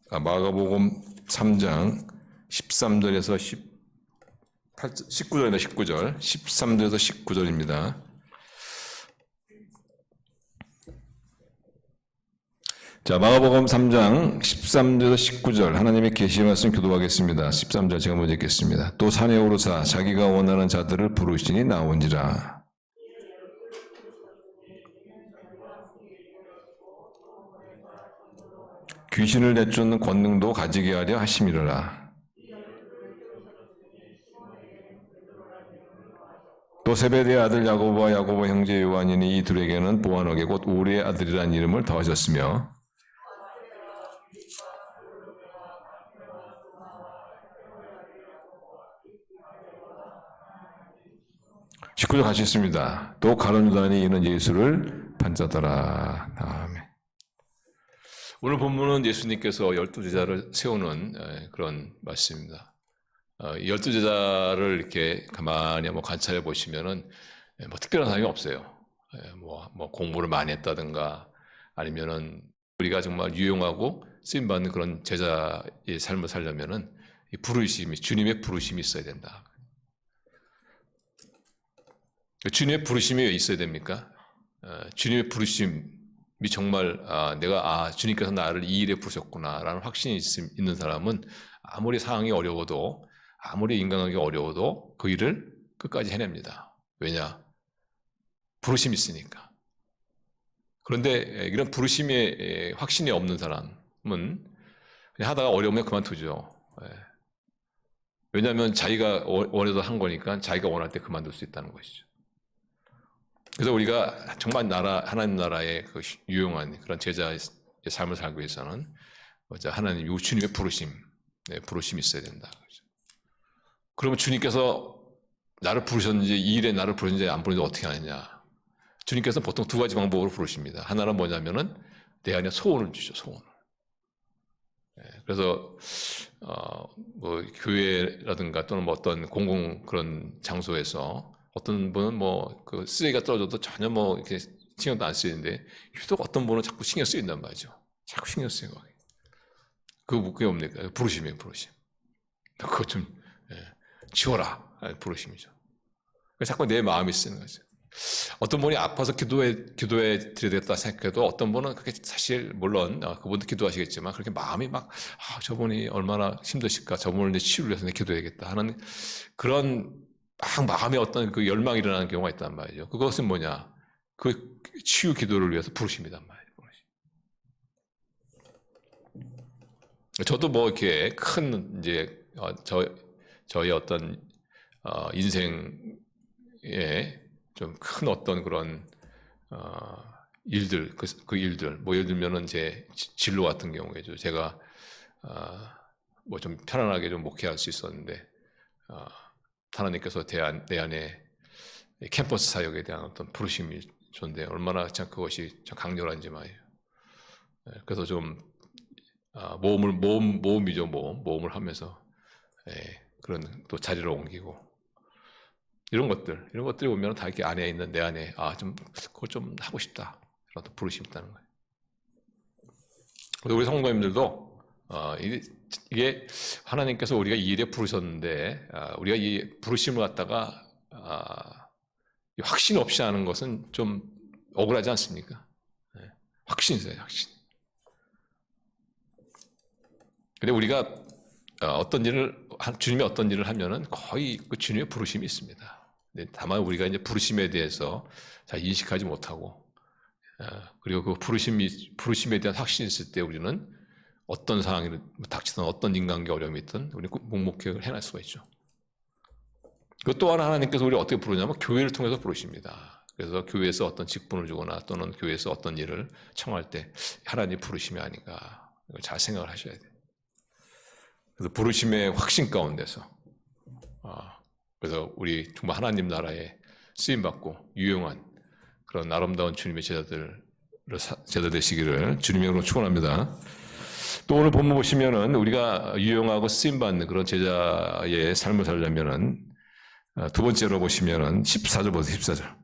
마가복음 3장 13절에서 19절입니다. 19절. 13절에서 19절입니다. 자, 마가복음 3장 13절에서 19절 하나님의 계시 말씀 교도하겠습니다. 13절 제가 먼저 읽겠습니다. 또 산에 오르사 자기가 원하는 자들을 부르시니 나온지라. 귀신을 내쫓는 권능도 가지게 하려 하심이로라. 또 세베대의 아들 야고보와 야고보 형제 요한이니 이 둘에게는 보아너게 곧 우리의 아들이라는 이름을 더하셨으며 19절 같이 있습니다. 또 가룟 유다니 이는 예수를 반자더라. 아멘. 오늘 본문은 예수님께서 12제자를 세우는 그런 말씀입니다. 12제자를 이렇게 가만히 한번 관찰해 보시면은 뭐 특별한 사람이 없어요. 뭐 공부를 많이 했다든가 아니면은 우리가 정말 유용하고 쓰임받는 그런 제자의 삶을 살려면은 이 부르심이, 주님의 부르심이 있어야 된다. 주님의 부르심이 왜 있어야 됩니까? 주님의 부르심이 정말 내가 주님께서 나를 이 일에 부르셨구나라는 확신이 있는 사람은 아무리 상황이 어려워도 아무리 인간관계 어려워도 그 일을 끝까지 해냅니다. 왜냐? 부르심이 있으니까. 그런데 이런 부르심에 확신이 없는 사람은 그냥 하다가 어려우면 그만두죠. 왜냐하면 자기가 원해서 한 거니까 자기가 원할 때 그만둘 수 있다는 것이죠. 그래서 우리가 정말 하나님 나라의 그 유용한 그런 제자의 삶을 살기 위해서는 하나님 주님의 부르심이 있어야 된다. 그러면 주님께서 나를 부르셨는지 이 일에 나를 부르셨는지 안 부르는지 어떻게 하느냐? 주님께서 보통 두 가지 방법으로 부르십니다. 하나는 뭐냐면은 내 안에 소원을 주죠. 소원을. 그래서 뭐 교회라든가 또는 뭐 어떤 공공 그런 장소에서 어떤 분은 그 쓰레기가 떨어져도 전혀 이렇게 신경도 안 쓰이는데 유독 어떤 분은 자꾸 신경 쓰인단 말이죠. 자꾸 신경 쓰이는 거예요. 그게 뭡니까? 부르심이에요, 부르심. 그거 좀 지워라. 부르심이죠. 자꾸 내 마음이 쓰는 거죠. 어떤 분이 아파서 기도해 드려야겠다 생각해도 어떤 분은 그게 사실 물론 그분도 기도하시겠지만 그렇게 마음이 저분이 얼마나 힘드실까, 저분을 내 치유를 해서 내 기도해야겠다 하는 그런 마음에 어떤 그 열망이 일어나는 경우가 있단 말이죠. 그것은 뭐냐? 그 치유 기도를 위해서 부르심이란 말이에요. 저도 이렇게 큰 저의 어떤 인생에 좀 큰 어떤 그런 일들, 그 일들, 예를 들면은 제 진로 같은 경우에죠. 제가 좀 편안하게 좀 목회할 수 있었는데 하나님께서 내 안에 캠퍼스 사역에 대한 어떤 부르심이 존재, 얼마나 참 그것이 참 강렬한지 말이에요. 그래서 좀 모험을 하면서 그런 또 자리를 옮기고 이런 것들이 보면 다 이렇게 안에 있는 내 안에 그걸 좀 하고 싶다 이런 또 부르심이 있다는 거예요. 그래서 우리 성도님들도 이게 하나님께서 우리가 이 일에 부르셨는데 우리가 이 부르심을 갖다가 확신 없이 하는 것은 좀 억울하지 않습니까? 확신이 있어요, 확신. 근데 우리가 주님이 어떤 일을 하면은 거의 그 주님의 부르심이 있습니다. 다만 우리가 이제 부르심에 대해서 잘 인식하지 못하고 그리고 그 부르심에 대한 확신이 있을 때 우리는 어떤 상황이 닥치든 어떤 인간관계 어려움이 있든 우리는 묵묵히 해낼 수가 있죠. 그 또 하나 하나님께서 우리를 어떻게 부르냐면 교회를 통해서 부르십니다. 그래서 교회에서 어떤 직분을 주거나 또는 교회에서 어떤 일을 청할 때 하나님 부르심이 아닌가 이걸 잘 생각을 하셔야 돼요. 그래서 부르심의 확신 가운데서 그래서 우리 정말 하나님 나라에 쓰임받고 유용한 그런 아름다운 주님의 제자 되시기를 주님의 이름으로 축원합니다. 또 오늘 본문 보시면은 우리가 유용하고 쓰임받는 그런 제자의 삶을 살려면은 두 번째로 보시면은 14절 보세요. 14절.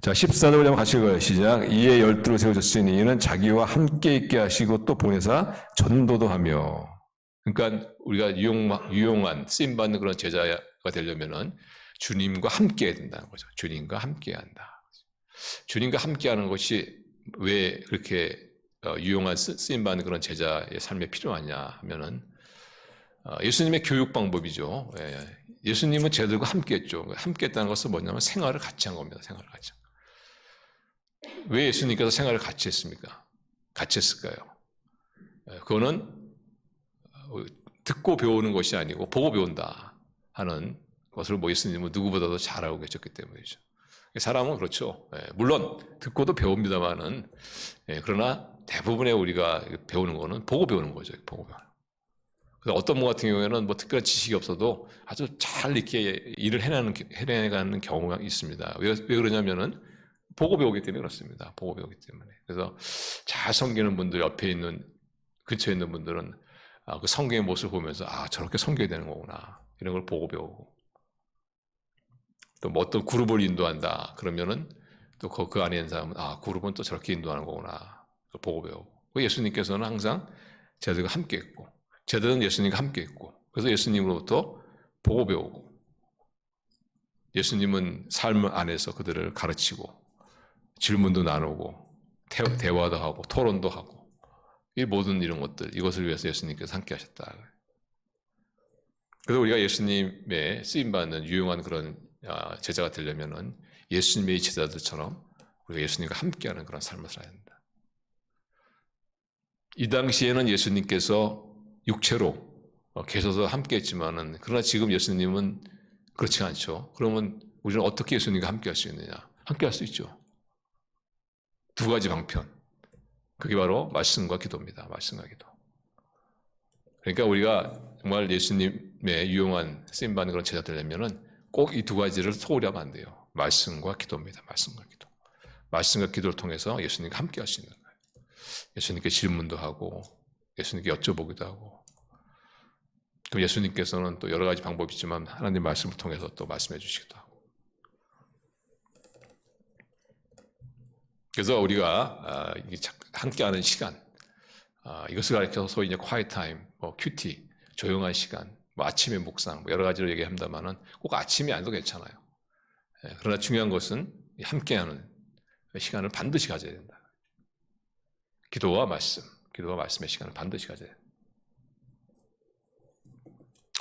자, 14절 한번 같이 읽어요. 시작. 이에 열두를 세우셨으니 이는 자기와 함께 있게 하시고 또 보내사 전도도 하며. 그러니까 우리가 유용한 쓰임받는 그런 제자가 되려면은 주님과 함께 해야 된다는 거죠. 주님과 함께 한다. 주님과 함께 하는 것이 왜 그렇게 유용한 쓰임받는 그런 제자의 삶에 필요하냐 하면은 예수님의 교육 방법이죠. 예수님은 제자들과 함께 했죠. 함께 했다는 것은 뭐냐면 생활을 같이 한 겁니다. 생활을 같이. 왜 예수님께서 생활을 같이 했습니까? 같이 했을까요? 그거는 듣고 배우는 것이 아니고 보고 배운다 하는 것을 뭐 예수님은 누구보다도 잘 알고 계셨기 때문이죠. 사람은 그렇죠. 물론 듣고도 배웁니다만은 그러나 대부분의 우리가 배우는 거는 보고 배우는 거죠. 보고 배우는. 그래서 어떤 분 같은 경우에는 뭐 특별한 지식이 없어도 아주 잘 이렇게 일을 해내가는 경우가 있습니다. 왜 그러냐면은 보고 배우기 때문에 그렇습니다. 보고 배우기 때문에. 그래서 잘 섬기는 분들 옆에 있는 근처에 있는 분들은 그 성경의 모습을 보면서 저렇게 섬겨야 되는 거구나 이런 걸 보고 배우고 또 뭐 어떤 그룹을 인도한다 그러면은 또 그 안에 있는 사람은 그룹은 또 저렇게 인도하는 거구나 보고 배우고 예수님께서는 항상 제자들과 함께 했고 제자들은 예수님과 함께 했고 그래서 예수님으로부터 보고 배우고 예수님은 삶 안에서 그들을 가르치고 질문도 나누고 대화도 하고 토론도 하고 이 모든 이런 것들 이것을 위해서 예수님께서 함께 하셨다. 그래서 우리가 예수님의 쓰임받는 유용한 그런 제자가 되려면은 예수님의 제자들처럼 우리가 예수님과 함께하는 그런 삶을 살아야 된다. 이 당시에는 예수님께서 육체로 계셔서 함께했지만은 그러나 지금 예수님은 그렇지 않죠. 그러면 우리는 어떻게 예수님과 함께할 수 있느냐? 함께할 수 있죠. 두 가지 방편. 그게 바로 말씀과 기도입니다. 말씀과 기도. 그러니까 우리가 정말 예수님의 유용한 쓰임받는 그런 제자 되려면은 꼭 이 두 가지를 소홀히 하면 안 돼요. 말씀과 기도입니다. 말씀과 기도. 말씀과 기도를 통해서 예수님과 함께 할 수 있는 거예요. 예수님께 질문도 하고 예수님께 여쭤보기도 하고 그럼 예수님께서는 또 여러 가지 방법이 있지만 하나님 말씀을 통해서 또 말씀해 주시기도 하고 그래서 우리가 함께하는 시간 이것을 가리켜서 소위 이제 quiet time, 뭐 QT, 조용한 시간, 뭐 아침의 묵상, 뭐 여러 가지로 얘기합니다만은 꼭 아침이 아니도 괜찮아요. 그러나 중요한 것은 함께하는 시간을 반드시 가져야 된다. 기도와 말씀의 시간을 반드시 가져야 된다.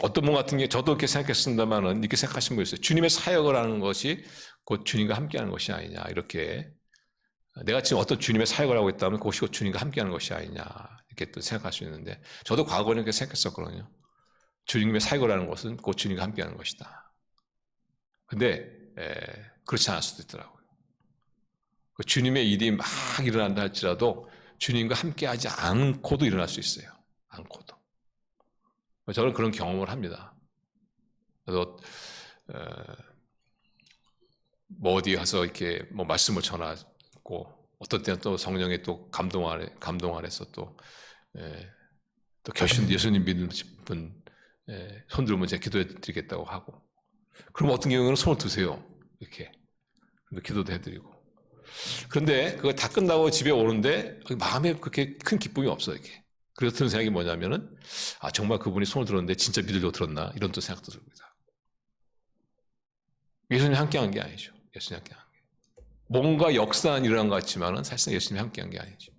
어떤 분 같은 경우 저도 이렇게 생각했습니다만은 이렇게 생각하신 분 있어요. 주님의 사역을 하는 것이 곧 주님과 함께하는 것이 아니냐 이렇게. 내가 지금 어떤 주님의 사역을 하고 있다면 그것이 곧 주님과 함께하는 것이 아니냐 이렇게 또 생각할 수 있는데 저도 과거에는 그렇게 생각했었거든요. 주님의 사역을 하는 것은 곧 주님과 함께하는 것이다. 근데 그렇지 않을 수도 있더라고요. 주님의 일이 막 일어난다 할지라도 주님과 함께하지 않고도 일어날 수 있어요. 않고도. 저는 그런 경험을 합니다. 그래서 뭐 어디 가서 이렇게 뭐 말씀을 전하고 어떤 때는 또 성령의 또 감동 안에서 또 예수님 믿는 분 손 들면 제가 기도해 드리겠다고 하고 그럼 어떤 경우는 손을 드세요. 이렇게 기도도 해드리고 그런데 그거 다 끝나고 집에 오는데 마음에 그렇게 큰 기쁨이 없어요. 이렇게. 그래서 드는 생각이 뭐냐면은 정말 그분이 손을 들었는데 진짜 믿으려고 들었나 이런 또 생각도 듭니다. 예수님이 함께한 게 아니죠. 예수님이 함께한 게 뭔가 역사는 일어난 것 같지만은 사실상 예수님이 함께한 게 아니죠.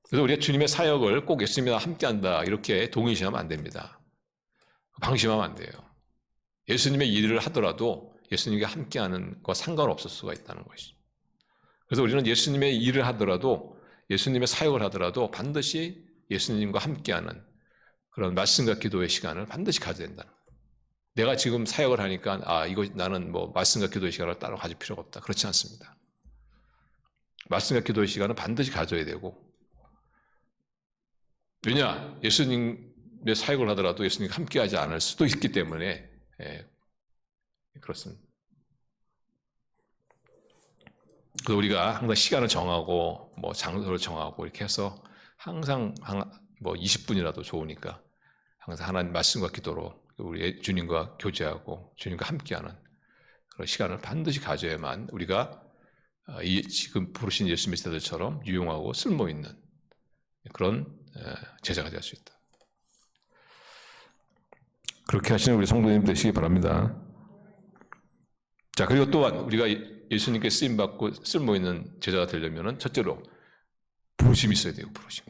그래서 우리가 주님의 사역을 꼭 예수님이랑 함께한다 이렇게 동의시하면 안 됩니다. 방심하면 안 돼요. 예수님의 일을 하더라도 예수님과 함께하는 거 상관없을 수가 있다는 것이죠. 그래서 우리는 예수님의 일을 하더라도 예수님의 사역을 하더라도 반드시 예수님과 함께하는 그런 말씀과 기도의 시간을 반드시 가져야 된다는 거예요. 내가 지금 사역을 하니까 이거 나는 뭐 말씀과 기도의 시간을 따로 가질 필요가 없다. 그렇지 않습니다. 말씀과 기도의 시간은 반드시 가져야 되고 왜냐? 예수님의 사역을 하더라도 예수님과 함께하지 않을 수도 있기 때문에 그렇습니다. 그래서 우리가 항상 시간을 정하고 뭐 장소를 정하고 이렇게 해서 항상 뭐 20분이라도 좋으니까 항상 하나님 말씀과 기도로 우리 주님과 교제하고 주님과 함께하는 그런 시간을 반드시 가져야만 우리가 이 지금 부르신 예수님의 제자들처럼 유용하고 쓸모 있는 그런 제자가 될 수 있다. 그렇게 하시는 우리 성도님 되시기 바랍니다. 자, 그리고 또한 우리가 예수님께 쓰임 받고 쓸모 있는 제자가 되려면은 첫째로 부르심이 있어야 돼요. 부르심,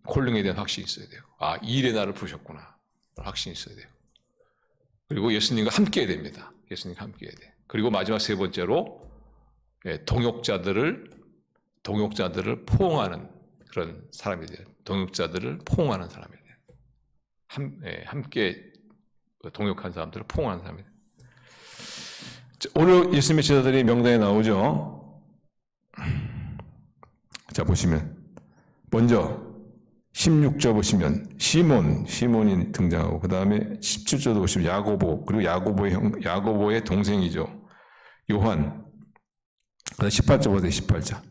콜링에 대한 확신이 있어야 돼요. 아, 이 일에 나를 부르셨구나. 확신이 있어야 돼요. 그리고 예수님과 함께 해야 됩니다. 예수님과 함께 해야 돼. 그리고 마지막 세 번째로 동역자들을 포옹하는 그런 사람이 돼요. 동역자들을 포옹하는 사람이 돼요. 함께 동역한 사람들을 포옹하는 사람이 돼요. 오늘 예수님의 제자들이 명단에 나오죠. 자, 보시면 먼저 16절 보시면 시몬이 등장하고, 그 다음에 17절도 보시면 야고보, 그리고 야고보의 동생이죠, 요한. 18절 보세요. 18절.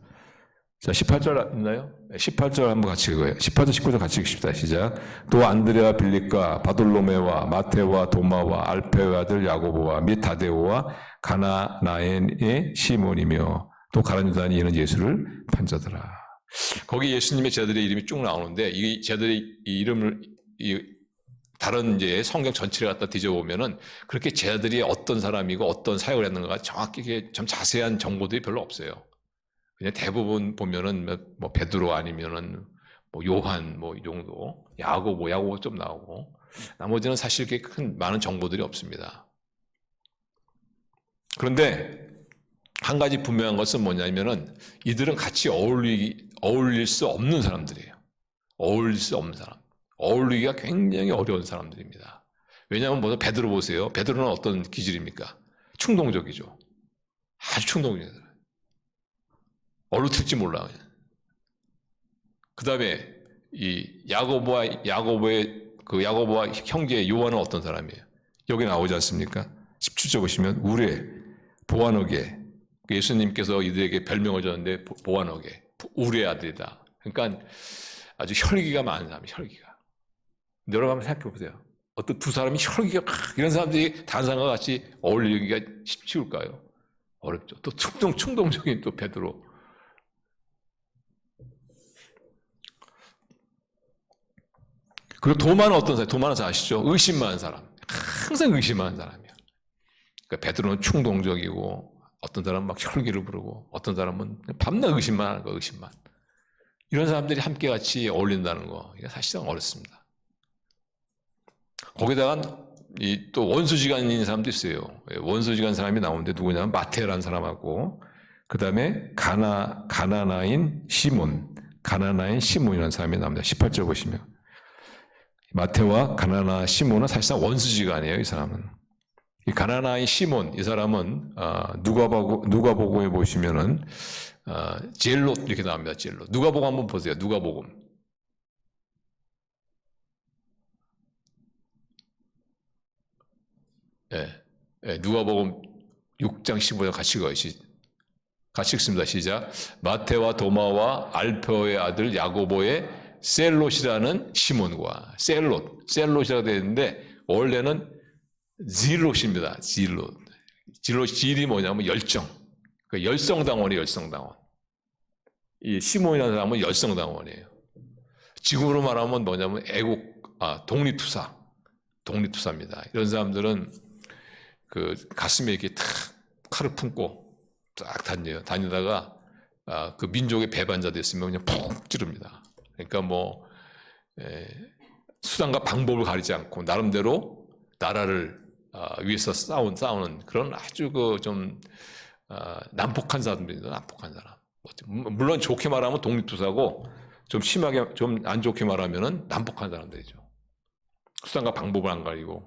자, 18절 있나요? 18절 한번 같이 읽어요. 18절, 19절 같이 읽읍시다. 시작. 또 안드레와 빌립과 바돌로메와 마테와 도마와 알페의 아들 야고보와 및 다데오와 가나나엔의 시몬이며 또 가룟 유다니 이는 예수를 판자더라. 거기 예수님의 제자들의 이름이 쭉 나오는데 이 제자들의 이 이름을 다른 이제 성경 전체를 갖다 뒤져보면은 그렇게 제자들이 어떤 사람이고 어떤 사역을 했는가가 정확하게 좀 자세한 정보들이 별로 없어요. 그냥 대부분 보면은 뭐 베드로 아니면은 뭐 요한 뭐 이 정도, 야고보 좀 나오고 나머지는 사실 그렇게 많은 정보들이 없습니다. 그런데 한 가지 분명한 것은 뭐냐면은 이들은 같이 어울릴 수 없는 사람들이에요. 어울릴 수 없는 사람. 어울리기가 굉장히 어려운 사람들입니다. 왜냐하면 먼저 베드로 보세요. 베드로는 어떤 기질입니까? 충동적이죠. 아주 충동적이에요. 어디로 튈지 몰라. 그 다음에 이 야고보의 형제 요한은 어떤 사람이에요? 여기 나오지 않습니까? 17절 보시면 우레, 보아너게, 예수님께서 이들에게 별명을 줬는데 보아너게, 우레의 아들이다. 그러니까 아주 혈기가 많은 사람이 혈기가. 여러분 한번 생각해 보세요. 어떤 두 사람이 혈기가 이런 사람들이 다른 사람과 같이 어울리기가 쉬울까요? 어렵죠. 또 충동적인 또 베드로. 그리고 도마는 어떤 사람? 도마는 아시죠? 의심 많은 사람. 항상 의심하는 사람이야. 그러니까 베드로는 충동적이고 어떤 사람은 막 혈기를 부르고 어떤 사람은 밤낮 의심만 하는 거, 의심만. 이런 사람들이 함께 같이 어울린다는 거, 이게 사실상 어렵습니다. 거기다가 또 원수지간인 사람도 있어요. 원수지간 사람이 나오는데 누구냐면 마테라는 사람하고 그 다음에 가나나인 시몬이라는 사람이 나옵니다. 18절 보시면 마테와 가나나 시몬은 사실상 원수지간이에요. 이 사람은. 이 가나나인 시몬, 이 사람은 누가복음에 보시면은 젤롯 이렇게 나옵니다. 젤롯. 누가복음 한번 보세요. 누가복음. 누가복음 6장 15절 같이 가요. 같이 읽습니다. 시작. 마테와 도마와 알페오의 아들 야고보의 셀롯이라는 시몬과 셀롯이라고 되어 있는데 원래는 질롯입니다. 질이 뭐냐면 열정. 그 열성당원이에요. 열성당원. 이 시몬이라는 사람은 열성당원이에요. 지금으로 말하면 뭐냐면 독립투사입니다. 이런 사람들은 그 가슴에 이렇게 탁 칼을 품고 쫙 다니다가 그 민족의 배반자 됐으면 그냥 푹 찌릅니다. 그러니까 뭐 수단과 방법을 가리지 않고 나름대로 나라를 위해서 싸우는 그런 아주 좀 난폭한 사람들입니다. 난폭한 사람. 물론 좋게 말하면 독립투사고 좀 심하게 좀 안 좋게 말하면은 난폭한 사람들이죠. 수단과 방법을 안 가리고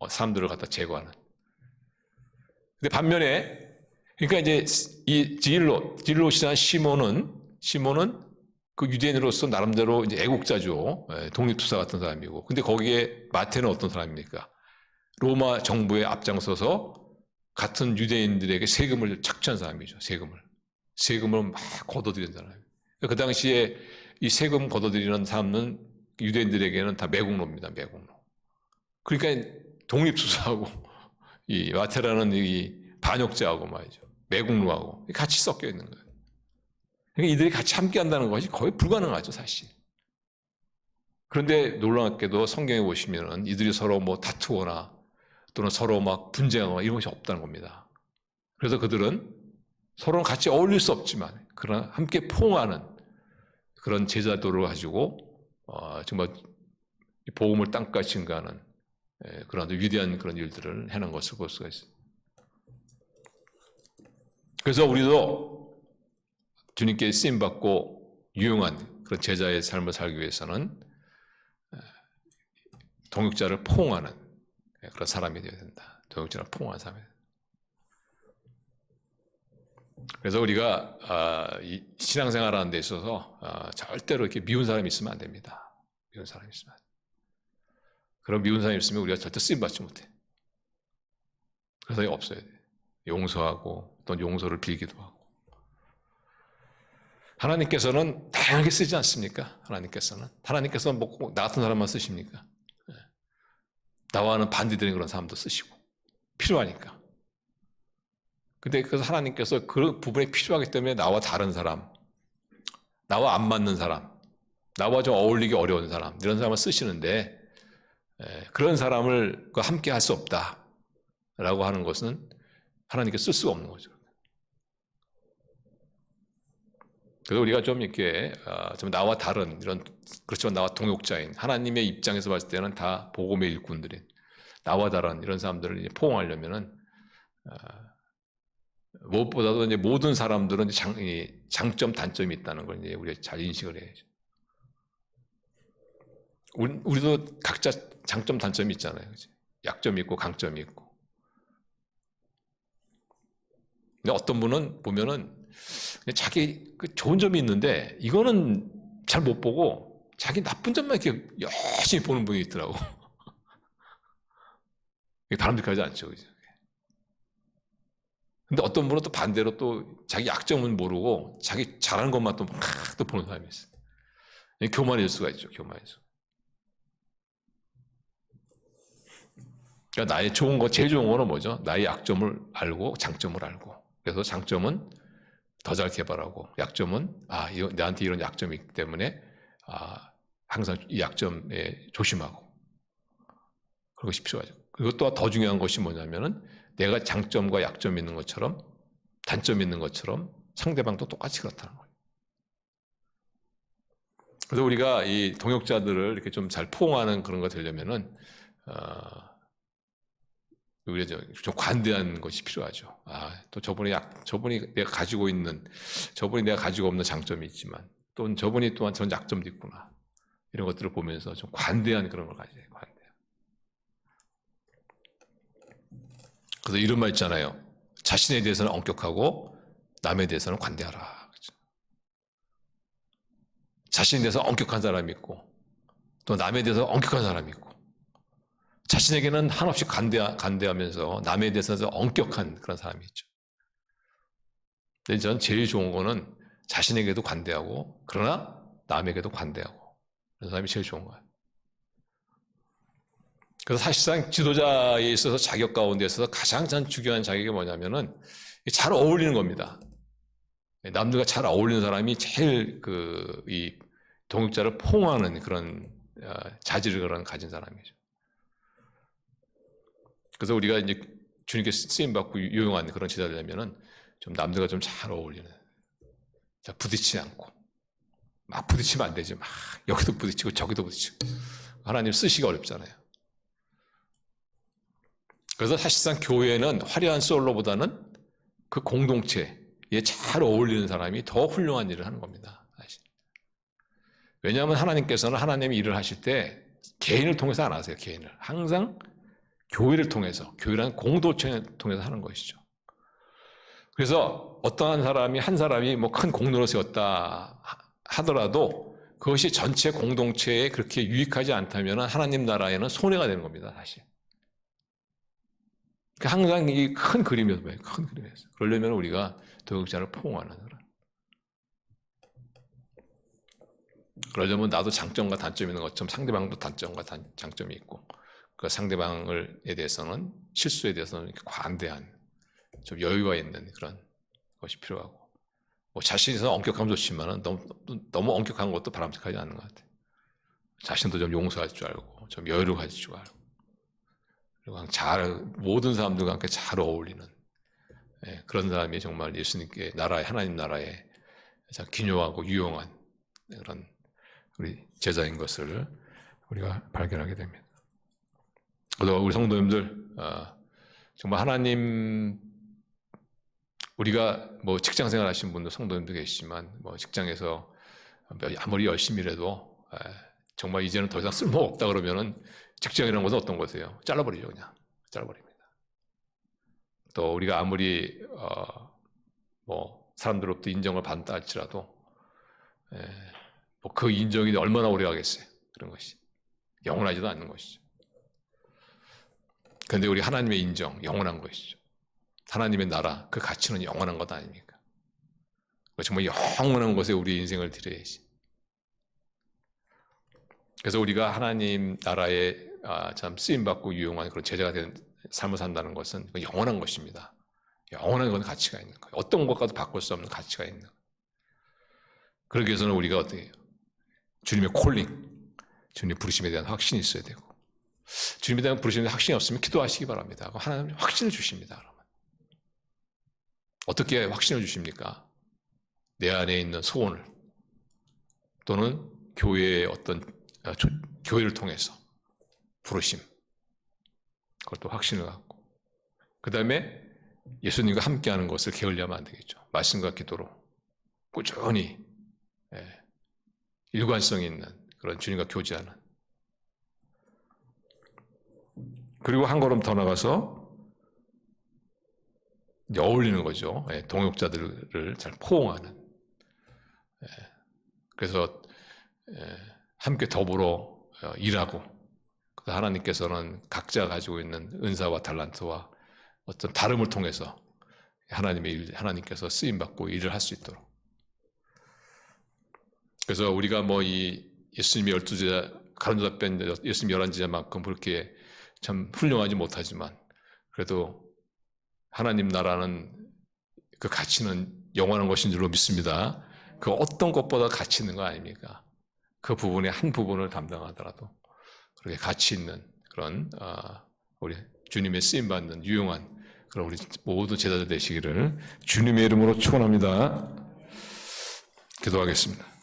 사람들을 갖다 제거하는. 근데 반면에 그러니까 이제 이 질롯이라는 시몬은 그 유대인으로서 나름대로 이제 애국자죠. 독립투사 같은 사람이고. 근데 거기에 마태는 어떤 사람입니까? 로마 정부에 앞장서서 같은 유대인들에게 세금을 착취한 사람이죠. 세금을 막 걷어들이는 사람이에요. 그 당시에 이 세금 걷어들이는 사람은 유대인들에게는 다 매국노입니다. 매국노. 그러니까 독립투사하고 이 마태라는 이 반역자하고 말이죠. 매국노하고 같이 섞여 있는 거예요. 그러니까 이들이 같이 함께 한다는 것이 거의 불가능하죠, 사실. 그런데 놀랍게도 성경에 보시면은 이들이 서로 뭐 다투거나 또는 서로 막 분쟁하거나 이런 것이 없다는 겁니다. 그래서 그들은 서로는 같이 어울릴 수 없지만 그러나 함께 포옹하는 그런 제자도를 가지고 정말 복음을 땅까지 증가하는 그런 아주 위대한 그런 일들을 해낸 것을 볼 수가 있습니다. 그래서 우리도 주님께 쓰임받고 유용한 그런 제자의 삶을 살기 위해서는 동역자를 포옹하는 그런 사람이 되어야 된다. 동역자를 포옹하는 사람이 된다. 그래서 우리가 이 신앙생활하는 데 있어서 절대로 이렇게 미운 사람이 있으면 안 됩니다. 미운 사람이 있으면 안 됩니다. 그런 미운 사람이 있으면 우리가 절대 쓰임받지 못해. 그래서 이게 없어야 돼. 용서하고 또 용서를 빌기도 하고. 하나님께서는 다양하게 쓰지 않습니까? 하나님께서는 뭐 꼭 나 같은 사람만 쓰십니까? 나와는 반대되는 그런 사람도 쓰시고 필요하니까. 근데 그래서 하나님께서 그 부분이 필요하기 때문에 나와 다른 사람, 나와 안 맞는 사람, 나와 좀 어울리기 어려운 사람 이런 사람을 쓰시는데 그런 사람을 함께 할 수 없다라고 하는 것은 하나님께 쓸 수가 없는 거죠. 그래서 우리가 좀 이렇게 좀 나와 다른 이런 그렇지만 나와 동역자인 하나님의 입장에서 봤을 때는 다 복음의 일꾼들인 나와 다른 이런 사람들을 이제 포옹하려면은 무엇보다도 이제 모든 사람들은 장점 단점이 있다는 걸 이제 우리가 잘 인식을 해야죠. 우리도 각자 장점 단점이 있잖아요, 그치? 약점이 있고 강점이 있고. 근데 어떤 분은 보면은 자기 그 좋은 점이 있는데 이거는 잘 못 보고 자기 나쁜 점만 이렇게 열심히 보는 분이 있더라고. 바람직하지 않죠, 그죠? 근데 어떤 분은 또 반대로 또 자기 약점은 모르고 자기 잘하는 것만 또 막 또 보는 사람이 있어요. 교만일 수가 있죠, 교만일 수. 그러니까 나의 좋은 거, 제일 좋은 거는 뭐죠? 나의 약점을 알고 장점을 알고. 그래서 장점은 더 잘 개발하고, 약점은 나한테 이런 약점이 있기 때문에 항상 이 약점에 조심하고. 그런 것이 필요하죠. 그리고 또 더 중요한 것이 뭐냐면은 내가 장점과 약점이 있는 것처럼 단점이 있는 것처럼 상대방도 똑같이 그렇다는 거예요. 그래서 우리가 이 동역자들을 이렇게 좀 잘 포옹하는 그런 거 되려면은 우리가 좀 관대한 것이 필요하죠. 또 저분이 내가 가지고 없는 장점이 있지만 또 저분이 또한 전 약점도 있구나. 이런 것들을 보면서 좀 관대한 그런 걸 가져야 돼요. 관대. 그래서 이런 말 있잖아요. 자신에 대해서는 엄격하고 남에 대해서는 관대하라. 그렇죠? 자신에 대해서 엄격한 사람이 있고 또 남에 대해서 엄격한 사람이 있고 자신에게는 한없이 관대하면서 남에 대해서 엄격한 그런 사람이 있죠. 근데 전 제일 좋은 거는 자신에게도 관대하고 그러나 남에게도 관대하고 그런 사람이 제일 좋은 거예요. 그래서 사실상 지도자에 있어서 자격 가운데 있어서 가장 중요한 자격이 뭐냐면은 잘 어울리는 겁니다. 남들과 잘 어울리는 사람이 제일 이 동역자를 포옹하는 그런 자질을 가진 사람이죠. 그래서 우리가 이제 주님께 쓰임받고 유용한 그런 제자가 되려면은 좀 남들과 좀 잘 어울리는, 부딪히지 않고, 막 부딪히면 안 되지. 막 여기도 부딪히고 저기도 부딪히고. 하나님 쓰시기가 어렵잖아요. 그래서 사실상 교회는 화려한 솔로보다는 그 공동체에 잘 어울리는 사람이 더 훌륭한 일을 하는 겁니다. 사실. 왜냐하면 하나님께서는 하나님이 일을 하실 때 개인을 통해서 안 하세요. 개인을. 항상 교회를 통해서, 교회라는 공동체를 통해서 하는 것이죠. 그래서 어떠한 사람이, 한 사람이 뭐 큰 공로를 세웠다 하더라도 그것이 전체 공동체에 그렇게 유익하지 않다면 하나님 나라에는 손해가 되는 겁니다, 사실. 항상 이 큰 그림에서 봐요, 큰 그림에서. 그러려면 우리가 동역자를 포옹하는 그런. 그러려면 나도 장점과 단점이 있는 것처럼 상대방도 단점과 장점이 있고, 그 상대방에 대해서는 실수에 대해서는 이렇게 관대한 좀 여유가 있는 그런 것이 필요하고 뭐 자신에서 엄격하면 좋지만은 너무 엄격한 것도 바람직하지 않는 것 같아요. 자신도 좀 용서할 줄 알고 좀 여유를 가질 줄 알고 그리고 모든 사람들과 함께 잘 어울리는 그런 사람이 정말 예수님께 하나님 나라에 참 기묘하고 유용한 그런 우리 제자인 것을 우리가 발견하게 됩니다. 그래서 우리 성도님들 정말 하나님 우리가 뭐 직장생활 하신 분도 성도님도 계시지만 뭐 직장에서 아무리 열심히 일해도 정말 이제는 더 이상 쓸모 없다 그러면은 직장이라는 것은 어떤 것이에요? 잘라버리죠. 그냥 잘라버립니다. 또 우리가 아무리 뭐 사람들로부터 인정을 받는다 할지라도 뭐 그 인정이 얼마나 오래 가겠어요. 그런 것이 영원하지도 않는 것이죠. 그런데 우리 하나님의 인정 영원한 것이죠. 하나님의 나라 그 가치는 영원한 것 아닙니까? 정말 영원한 것에 우리 인생을 드려야지. 그래서 우리가 하나님 나라에 참 쓰임받고 유용한 그런 제자가 되는 삶을 산다는 것은 영원한 것입니다. 영원한 건 가치가 있는 거예요. 어떤 것과도 바꿀 수 없는 가치가 있는 거예요. 그러기 위해서는 우리가 어떻게 해요? 주님의 콜링, 주님의 부르심에 대한 확신이 있어야 되고 주님에 대한 부르심에 확신이 없으면 기도하시기 바랍니다. 하나님 확신을 주십니다. 그러면. 어떻게 확신을 주십니까? 내 안에 있는 소원을 또는 교회의 교회를 통해서 부르심 그걸 또 확신을 갖고 그 다음에 예수님과 함께하는 것을 게을리하면 안 되겠죠. 말씀과 기도로 꾸준히 일관성 있는 그런 주님과 교제하는 그리고 한 걸음 더 나가서 어울리는 거죠. 동역자들을 잘 포옹하는 그래서 함께 더불어 일하고 하나님께서는 각자 가지고 있는 은사와 달란트와 어떤 다름을 통해서 하나님께서 쓰임받고 일을 할 수 있도록 그래서 우리가 뭐 이 예수님의 12제자 가론유다 뺀 예수님 11제자만큼 그렇게 참 훌륭하지 못하지만 그래도 하나님 나라는 그 가치는 영원한 것인 줄로 믿습니다. 그 어떤 것보다 가치 있는 거 아닙니까? 그 부분의 한 부분을 담당하더라도 그렇게 가치 있는 그런 우리 주님의 쓰임받는 유용한 그런 우리 모든 제자들 되시기를 주님의 이름으로 축원합니다. 기도하겠습니다.